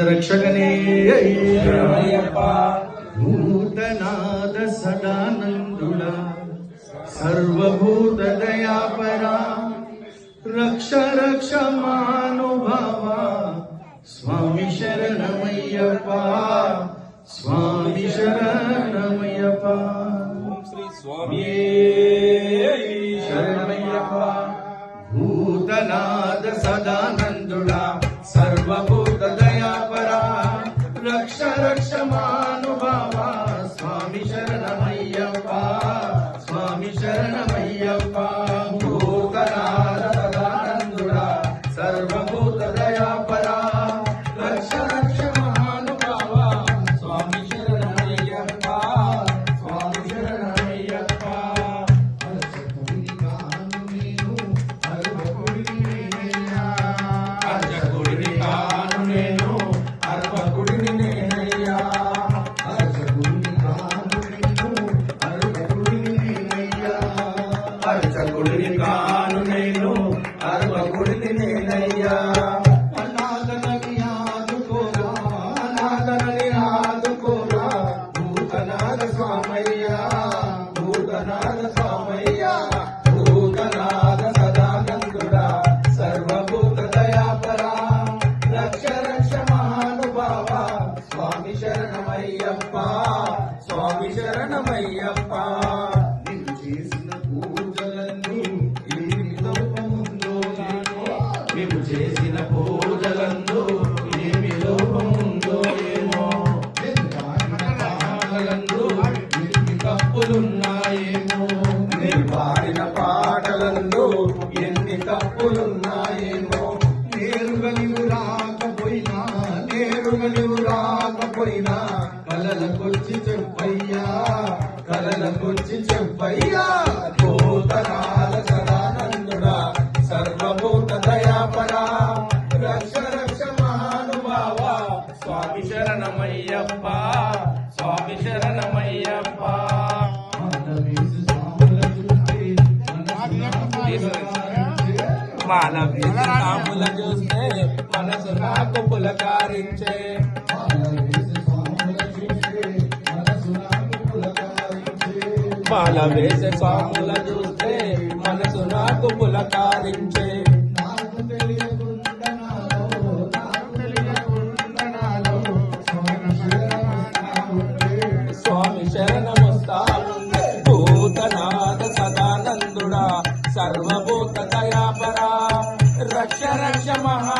రక్షకనే భూతనాద సదానందుడా సర్వభూత దయాపరా రక్ష రక్ష మానుభావ స్వామి శరణమయ్యప్ప స్వామి శరణమయ్యప్ప ఓం శ్రీ స్వామి శరణమయ్యప్ప భూతనాద సదానందుడా సర్వభూత దయాపరా రక్ష రక్ష మానుభావ స్వామి శరణమయ్యప్ప స్వామి శరణమయ్యప్ప భూతనాద సదానందుడా సర్వభూత దయాపరా రక్ష రక్ష మహానుభావ స్వామి శరణమయ్యప్ప స్వామి శరణమయ్యప్ప అర్చకుడిని కాను నేను అర్భకుడిని నేనయ్యా అర్చకుడిని కాను నేను అర్భకుడిని నేనయ్యా అర్చకుడిని కాను నేను అర్భకుడిని నేనయ్యా అనాథనని ఆదుకోరా అనాథనని ఆదుకోరా భూతనాథ స్వామయ్యా భూతనాథ స్వామయ్యా భూతనాథ సదానందుడా సర్వభూత దయాపరా రక్ష రక్ష మహానుభావ స్వామి శరణమయ్యప్ప స్వామి శరణమయ్యప్ప నీవు చేసిన పూజలన్నీ ఏమి లోపముందో ఏమో నీవు చేసిన పూజలందు ఏమి లోపముందో ఏమో పాటలందు ఎన్ని తప్పులున్నాయేమో నేను పాడిన పాటలందు ఎన్ని తప్పులున్నాయేమో నేరుగా నీవు రాకపోయినా నేరుగా నీవు రాకపోయినా కలలకొచ్చి చెప్పయ్యా కలలకొచ్చి చెప్పయ్యా భూతనాద సదానందుడా సర్వభూత దయాపరా రక్ష రక్ష మహానుభావ స్వామి శరణమయ్యప్ప స్వామి శరణమయ్యప్ప మానవీయుల చూస్తే మనసు నాకు పులకారించే మాల వేసే స్వాముల చూస్తే మనసు నాకు పులకారించే స్వామి శరణమొస్తానుండే భూతనాథ సదానందుడా సర్వభూత దయాపరా రక్ష రక్ష మహా